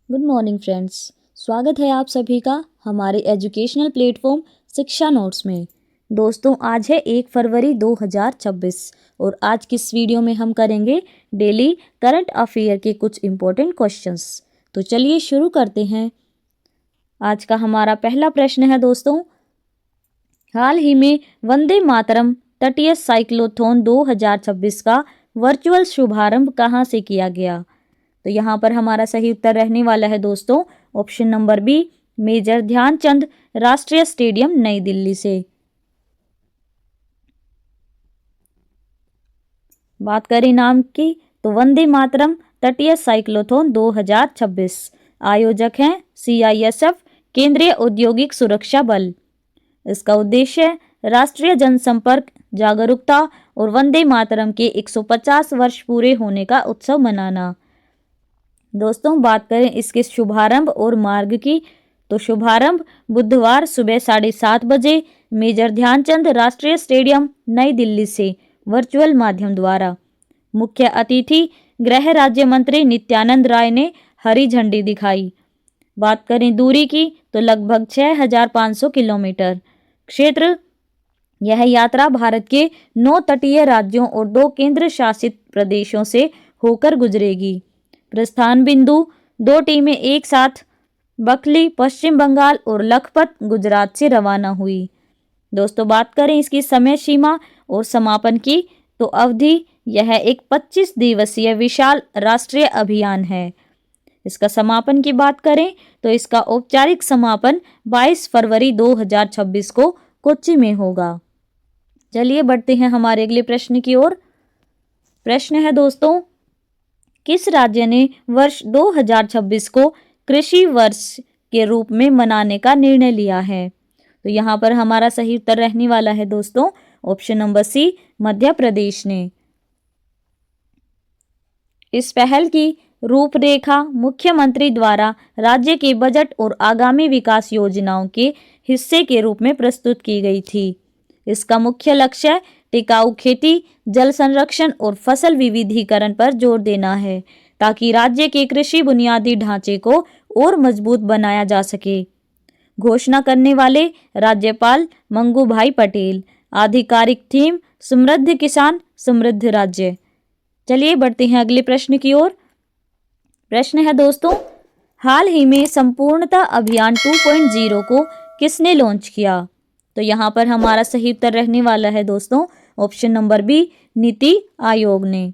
Good morning friends. स्वागत है आप सभी का हमारे एजुकेशनल प्लेटफॉर्म शिक्षा नोट्स में। दोस्तों, आज है 1 फरवरी 2026 और आज की इस वीडियो में हम करेंगे डेली करंट अफेयर के कुछ इम्पोर्टेंट क्वेश्चंस। तो चलिए शुरू करते हैं। आज का हमारा पहला प्रश्न है दोस्तों, हाल ही में वंदे मातरम तटीय साइक्लोथॉन 2026 का वर्चुअल शुभारंभ कहाँ से किया गया? तो यहाँ पर हमारा सही उत्तर रहने वाला है दोस्तों option number B, major Dhyanchand राष्ट्रीय स्टेडियम नई दिल्ली से। बात करें नाम की तो वंदे मातरम तटीय साइक्लोथॉन 2026 आयोजक हैं CISF केंद्रीय औद्योगिक सुरक्षा बल। इसका उद्देश्य राष्ट्रीय जनसंपर्क जागरूकता और वंदे मातरम के 150 वर्ष पूरे होने का उत्सव मनाना। दोस्तों, बात करें इसके शुभारंभ और मार्ग की तो शुभारंभ बुधवार सुबह 7:30 बजे मेजर ध्यानचंद राष्ट्रीय स्टेडियम नई दिल्ली से वर्चुअल माध्यम द्वारा। मुख्य अतिथि गृह राज्य मंत्री नित्यानंद राय ने हरी झंडी दिखाई। बात करें दूरी की तो लगभग 6500 किलोमीटर क्षेत्र। यह यात्रा भारत के 9 तटीय राज्यों और 2 केंद्र शासित प्रदेशों से होकर गुजरेगी। प्रस्थान बिंदु 2 टीमें एक साथ बकली पश्चिम बंगाल और लखपत गुजरात से रवाना हुई। दोस्तों, बात करें इसकी समय सीमा और समापन की तो अवधि यह एक 25 दिवसीय विशाल राष्ट्रीय अभियान है। इसका समापन की बात करें तो इसका औपचारिक समापन 22 फरवरी 2026 को कोच्चि में होगा। चलिए बढ़ते हैं हमारे अगले प्रश्न की ओर। प्रश्न है दोस्तों, किस राज्य ने वर्ष 2026 को कृषि वर्ष के रूप में मनाने का निर्णय लिया है? तो यहाँ पर हमारा सही उत्तर रहने वाला है दोस्तों option number C, Madhya Pradesh ने। इस पहल की रूपरेखा मुख्यमंत्री द्वारा राज्य के बजट और आगामी विकास योजनाओं के हिस्से के रूप में प्रस्तुत की गई थी। इसका मुख्य लक्ष्य टिकाऊ खेती, जल संरक्षण और फसल विविधीकरण पर जोर देना है ताकि राज्य के कृषि बुनियादी ढांचे को और मजबूत बनाया जा सके। घोषणा करने वाले राज्यपाल मंगूभाई पटेल। आधिकारिक थीम समृद्ध किसान समृद्ध राज्य। चलिए बढ़ते हैं अगले प्रश्न की ओर। प्रश्न है दोस्तों, हाल ही में संपूर्णता अभियान 2.0 को किसने लॉन्च किया? तो यहाँ पर हमारा सही उत्तर रहने वाला है दोस्तों option number B, NITI Aayog ने।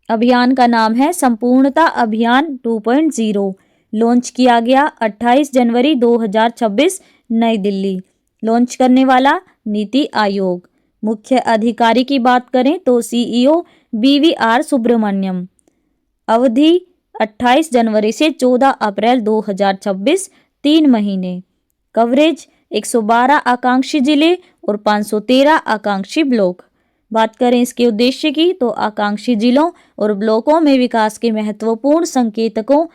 अभियान का नाम है संपूर्णता अभियान 2.0। लॉन्च किया गया 28 जनवरी 2026 नई दिल्ली। लॉन्च करने वाला नीति आयोग। मुख्य अधिकारी की बात करें तो CEO BVR सुब्रमण्यम। अवधि 28 जनवरी से 14 अप्रैल 2026 3 महीने। कवरेज 112 आकांक्षी जिले और 513 आकांक्षी ब्लॉक। बात करें इसके उद्देश्य की तो आकांक्षी जिलों और ब्लॉकों में विकास के महत्वपूर्ण संकेतकों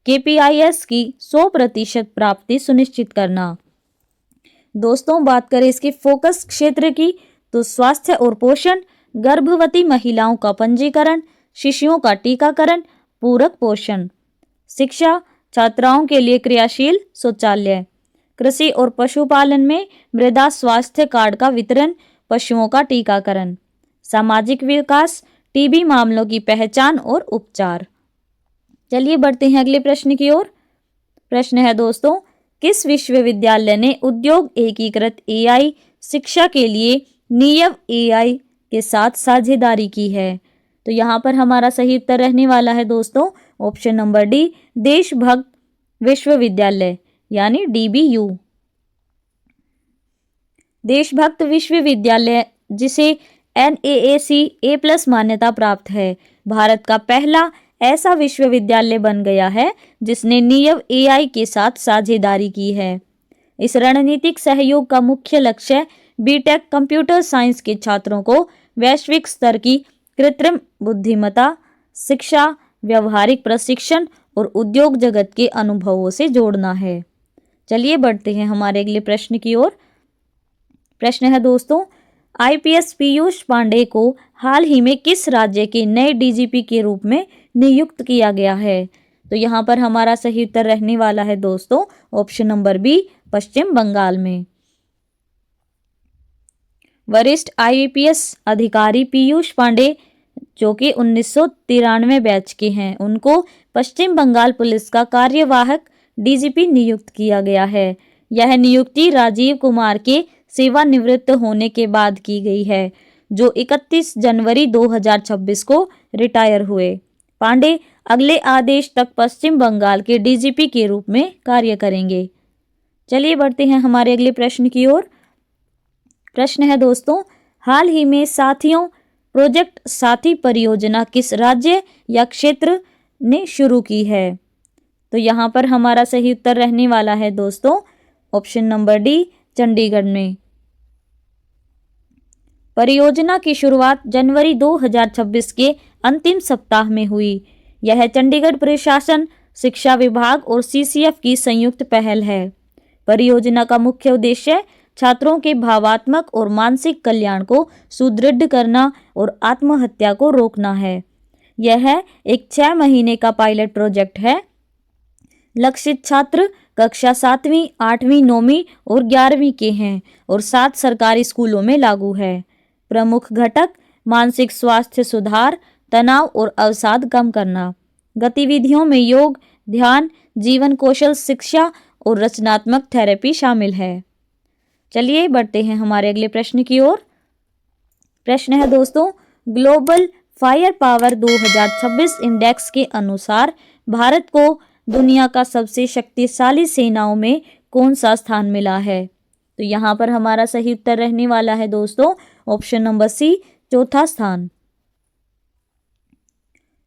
KPIs की 100% प्राप्ति सुनिश्चित करना। दोस्तों, बात करें इसके फोकस क्षेत्र की तो स्वास्थ्य और पोषण, गर्भवती महिलाओं का पंजीकरण, शिशुओं का टीकाकरण, पूरक पोषण, शिक्षा, छात्राओं के लिए क्रियाशील शौचालय, कृषि और पशुपालन में मृदा स्वास्थ्य कार्ड का वितरण, पशुओं का टीकाकरण, सामाजिक विकास, TB मामलों की पहचान और उपचार। चलिए बढ़ते हैं अगले प्रश्न की ओर। प्रश्न है दोस्तों, किस विश्वविद्यालय ने उद्योग एकीकृत AI शिक्षा के लिए नीयव AI के साथ साझेदारी की है? तो यहाँ पर हमारा सही उत्तर रहने वाला है दोस्तों ऑप्शन नंबर डी, देशभक्त विश्वविद्यालय यानी DBU। देशभक्त विश्वविद्यालय जिसे NAAC A+ मान्यता प्राप्त है, भारत का पहला ऐसा विश्वविद्यालय बन गया है जिसने नीयव AI के साथ साझेदारी की है। इस रणनीतिक सहयोग का मुख्य लक्ष्य BTech कंप्यूटर साइंस के छात्रों को वैश्विक स्तर की कृत्रिम बुद्धिमत्ता शिक्षा, व्यवहारिक प्रशिक्षण और उद्योग जगत के अनुभवों से जोड़ना है। चलिए बढ़ते हैं हमारे अगले प्रश्न की ओर। प्रश्न है दोस्तों, IPS पीयूष पांडे को हाल ही में किस राज्य के नए डीजीपी के रूप में नियुक्त किया गया है? तो यहाँ पर हमारा सही उत्तर रहने वाला है दोस्तों ऑप्शन नंबर बी, पश्चिम बंगाल में। वरिष्ठ आईपीएस अधिकारी पीयूष पांडे जो कि 1993 बैच के हैं, उनको पश्चिम बंगाल पुलिस का कार्यवाहक डीजीपी नियुक्त किया गया है। यह नियुक्ति राजीव कुमार के सेवानिवृत्त होने के बाद की गई है, जो 31 जनवरी 2026 को रिटायर हुए। पांडे अगले आदेश तक पश्चिम बंगाल के डीजीपी के रूप में कार्य करेंगे। चलिए बढ़ते हैं हमारे अगले प्रश्न की ओर। प्रश्न है दोस्तों, हाल ही में साथियों प्रोजेक्ट साथी परियोजना किस राज्य या क्षेत्र ने शुरू की है? तो यहाँ पर हमारा सही उत्तर रहने वाला है दोस्तों ऑप्शन नंबर डी, चंडीगढ़ में। परियोजना की शुरुआत जनवरी 2026 के अंतिम सप्ताह में हुई। यह चंडीगढ़ प्रशासन, शिक्षा विभाग और सीसीएफ की संयुक्त पहल है। परियोजना का मुख्य उद्देश्य छात्रों के भावात्मक और मानसिक कल्याण को सुदृढ़ करना और आत्महत्या को रोकना है। यह एक 6 महीने का पायलट प्रोजेक्ट है। लक्षित छात्र कक्षा 7वीं, 8वीं, 9वीं और 11वीं के हैं और 7 सरकारी स्कूलों में लागू है। प्रमुख घटक मानसिक स्वास्थ्य सुधार, तनाव और अवसाद कम करना। गतिविधियों में योग, ध्यान, जीवन कौशल शिक्षा और रचनात्मक थेरेपी शामिल है। चलिए बढ़ते हैं हमारे अगले प्रश्न की ओर। प्रश्न है दोस्तों, ग्लोबल फायर पावर 2026 इंडेक्स के अनुसार भारत को दुनिया का सबसे शक्तिशाली सेनाओं में कौन सा स्थान मिला है? तो यहाँ पर हमारा सही उत्तर रहने वाला है दोस्तों ऑप्शन नंबर सी, चौथा स्थान।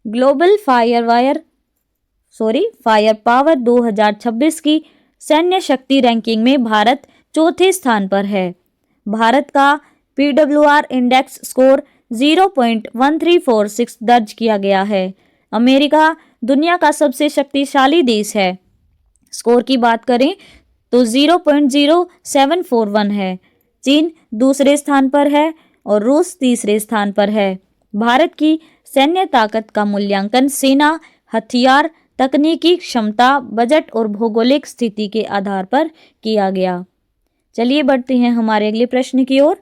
ग्लोबल फायर पावर 2026 की सैन्य शक्ति रैंकिंग में भारत चौथे स्थान पर है। भारत का PWR इंडेक्स स्कोर 0.1346 दर्ज किया गया है। अमेरिका दुनिया का सबसे शक्तिशाली देश है। स्कोर की बात करें तो 0.0741 है। चीन दूसरे स्थान पर है और रूस तीसरे स्थान पर है। भारत की सैन्य ताकत का मूल्यांकन सेना, हथियार, तकनीकी क्षमता, बजट और भौगोलिक स्थिति के आधार पर किया गया। चलिए बढ़ते हैं हमारे अगले प्रश्न की ओर।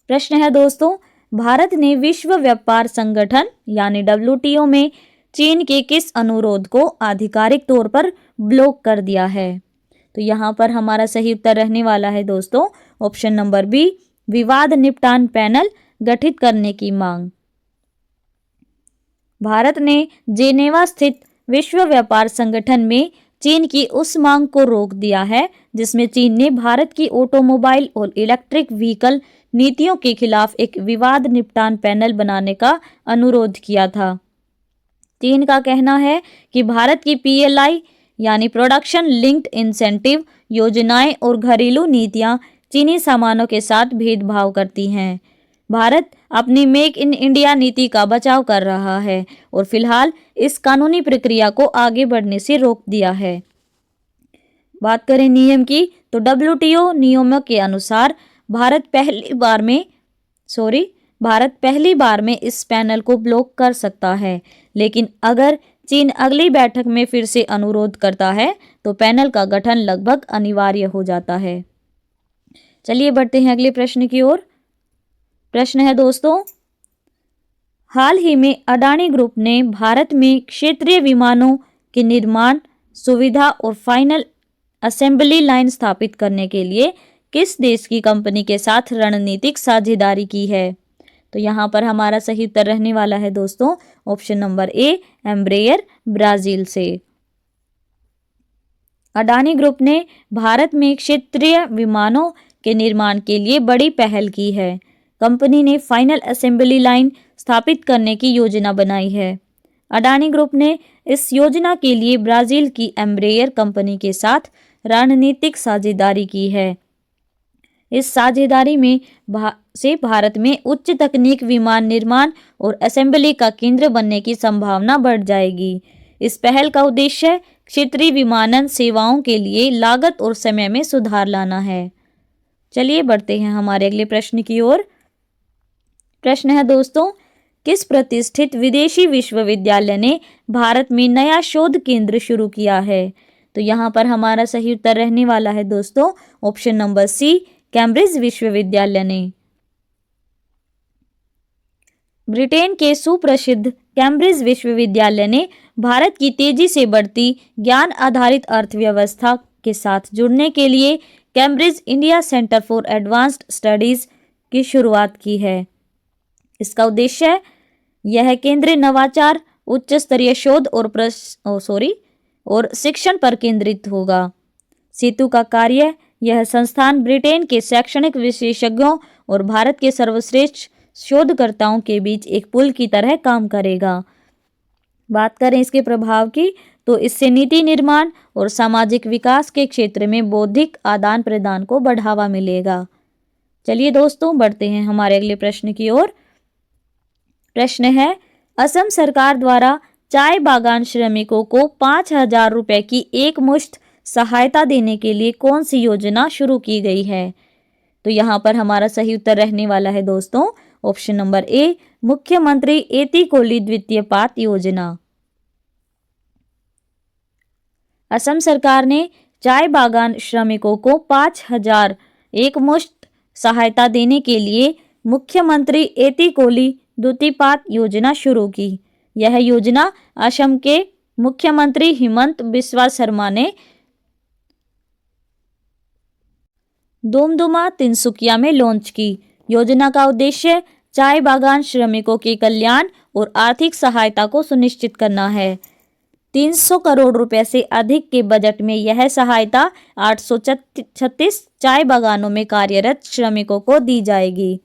प्रश्न है दोस्तों, भारत ने विश्व व्यापार संगठन यानी WTO में चीन के किस अनुरोध को आधिकारिक तौर पर ब्लॉक कर दिया है? तो यहाँ पर हमारा सही उत्तर रहने वाला है दोस्तों ऑप्शन नंबर बी, विवाद निपटान पैनल गठित करने की मांग। भारत ने जेनेवा स्थित विश्व व्यापार संगठन में चीन की उस मांग को रोक दिया है जिसमें चीन ने भारत की ऑटोमोबाइल और इलेक्ट्रिक व्हीकल नीतियों के खिलाफ एक विवाद निपटान पैनल बनाने का अनुरोध किया था। चीन का कहना है कि भारत की PLI यानी प्रोडक्शन लिंक्ड इंसेंटिव योजनाएं और घरेलू नीतियां चीनी सामानों के साथ भेदभाव करती हैं। भारत अपनी मेक इन इंडिया नीति का बचाव कर रहा है और फिलहाल इस कानूनी प्रक्रिया को आगे बढ़ने से रोक दिया है। बात करें नियम की तो WTO नियमों के अनुसार भारत पहली बार में इस पैनल को ब्लॉक कर सकता है, लेकिन अगर चीन अगली बैठक में फिर से अनुरोध करता है तो पैनल का गठन लगभग अनिवार्य हो जाता है। चलिए बढ़ते हैं अगले प्रश्न की ओर। प्रश्न है दोस्तों, हाल ही में अडानी ग्रुप ने भारत में क्षेत्रीय विमानों के निर्माण सुविधा और फाइनल असेंबली लाइन स्थापित करने के लिए किस देश की कंपनी के साथ रणनीतिक साझेदारी की है? तो यहाँ पर हमारा सही उत्तर रहने वाला है दोस्तों option number A, Embraer, Brazil से। अडानी ग्रुप ने भारत में क्षेत्रीय विमानों के निर्माण के लिए बड़ी पहल की है। कंपनी ने फाइनल असेंबली लाइन स्थापित करने की योजना बनाई है। अडानी ग्रुप ने इस योजना के लिए ब्राजील की एम्ब्रेयर कंपनी के साथ रणनीतिक साझेदारी की है। इस साझेदारी में भारत में उच्च तकनीक विमान निर्माण और असेंबली का केंद्र बनने की संभावना बढ़ जाएगी। इस पहल का उद्देश्य क्षेत्रीय विमानन सेवाओं के लिए लागत और समय में सुधार लाना है। चलिए बढ़ते हैं हमारे अगले प्रश्न की ओर। प्रश्न है दोस्तों, किस प्रतिष्ठित विदेशी विश्वविद्यालय ने भारत में नया शोध केंद्र शुरू किया है? तो यहाँ पर हमारा सही उत्तर रहने वाला है दोस्तों ऑप्शन नंबर सी, कैम्ब्रिज विश्वविद्यालय ने। ब्रिटेन के सुप्रसिद्ध कैम्ब्रिज विश्वविद्यालय ने भारत की तेजी से बढ़ती ज्ञान आधारित अर्थव्यवस्था के साथ जुड़ने के लिए Cambridge India centre for advanced studies की शुरुआत की है। इसका उद्देश्य यह केंद्रीय नवाचार, उच्च स्तरीय शोध और शिक्षण पर केंद्रित होगा। सेतु का कार्य, यह संस्थान ब्रिटेन के शैक्षणिक विशेषज्ञों और भारत के सर्वश्रेष्ठ शोधकर्ताओं के बीच एक पुल की तरह काम करेगा। बात करें इसके प्रभाव की, तो इससे नीति निर्माण और सामाजिक विकास के क्षेत्र में बौद्धिक आदान प्रदान को बढ़ावा मिलेगा। चलिए दोस्तों बढ़ते हैं हमारे अगले प्रश्न की ओर। प्रश्न है, असम सरकार द्वारा चाय बागान श्रमिकों को 5,000 रुपए की एकमुश्त सहायता देने के लिए कौन सी योजना शुरू की गई है? तो यहाँ पर हमारा सही उत्तर रहने वाला है दोस्तों ऑप्शन नंबर ए, मुख्यमंत्री एतिकोली द्वितीय पात योजना। असम सरकार ने चाय बागान श्रमिकों को 5,000 एकमुश्त सहायता देने के लिए मुख्यमंत्री एतिकोली द्वितीयपात योजना शुरू की। यह योजना असम के मुख्यमंत्री हिमंत बिस्वा शर्मा ने दुमदुमा तिनसुकिया में लॉन्च की। योजना का उद्देश्य चाय बागान श्रमिकों के कल्याण और आर्थिक सहायता को सुनिश्चित करना है। 300 करोड़ रुपए से अधिक के बजट में यह सहायता 836 चाय बागानों में कार्यरत श्रमिकों को दी जाएगी।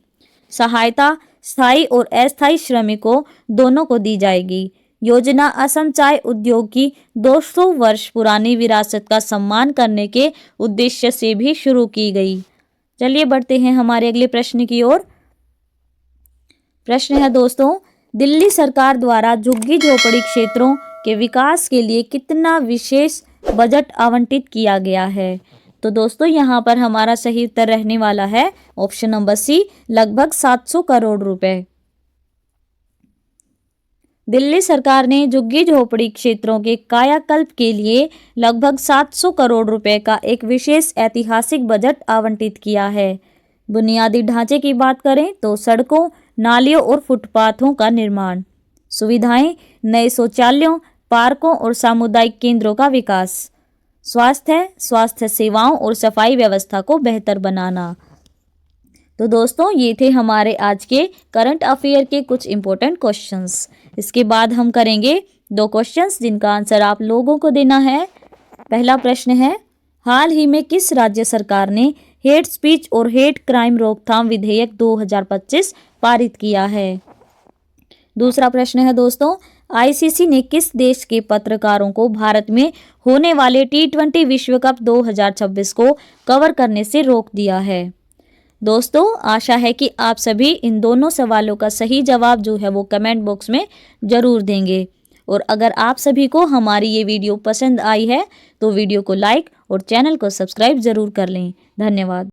सहायता स्थायी और अस्थायी श्रमिकों दोनों को दी जाएगी। योजना असम चाय उद्योग की 200 वर्ष पुरानी विरासत का सम्मान करने के उद्देश्य से भी शुरू की गई। चलिए बढ़ते हैं हमारे अगले प्रश्न की ओर। प्रश्न है दोस्तों, दिल्ली सरकार द्वारा झुग्गी झोपड़ी क्षेत्रों के विकास के लिए कितना विशेष बजट आवंटित किया गया है? तो दोस्तों यहाँ पर हमारा सही उत्तर रहने वाला है ऑप्शन नंबर सी, लगभग 700 करोड़ रुपए। दिल्ली सरकार ने झुग्गी झोपड़ी क्षेत्रों के कायाकल्प के लिए लगभग 700 करोड़ रुपए का एक विशेष ऐतिहासिक बजट आवंटित किया है। बुनियादी ढांचे की बात करें तो सड़कों, नालियों और फुटपाथों का निर्माण, सुविधाएं, नए शौचालयों, पार्कों और सामुदायिक केंद्रों का विकास, स्वास्थ्य सेवाओं और सफाई व्यवस्था को बेहतर बनाना। तो दोस्तों ये थे हमारे आज के करंट अफेयर के कुछ इंपॉर्टेंट क्वेश्चंस। इसके बाद हम करेंगे 2 क्वेश्चंस जिनका आंसर आप लोगों को देना है। पहला प्रश्न है, हाल ही में किस राज्य सरकार ने हेट स्पीच और हेट क्राइम रोकथाम विधेयक 2025 पारित किया है? दूसरा प्रश्न है दोस्तों, आईसीसी ने किस देश के पत्रकारों को भारत में होने वाले T20 विश्व कप 2026 को कवर करने से रोक दिया है? दोस्तों आशा है कि आप सभी इन दोनों सवालों का सही जवाब जो है वो कमेंट बॉक्स में ज़रूर देंगे। और अगर आप सभी को हमारी ये वीडियो पसंद आई है तो वीडियो को लाइक और चैनल को सब्सक्राइब ज़रूर कर लें। धन्यवाद।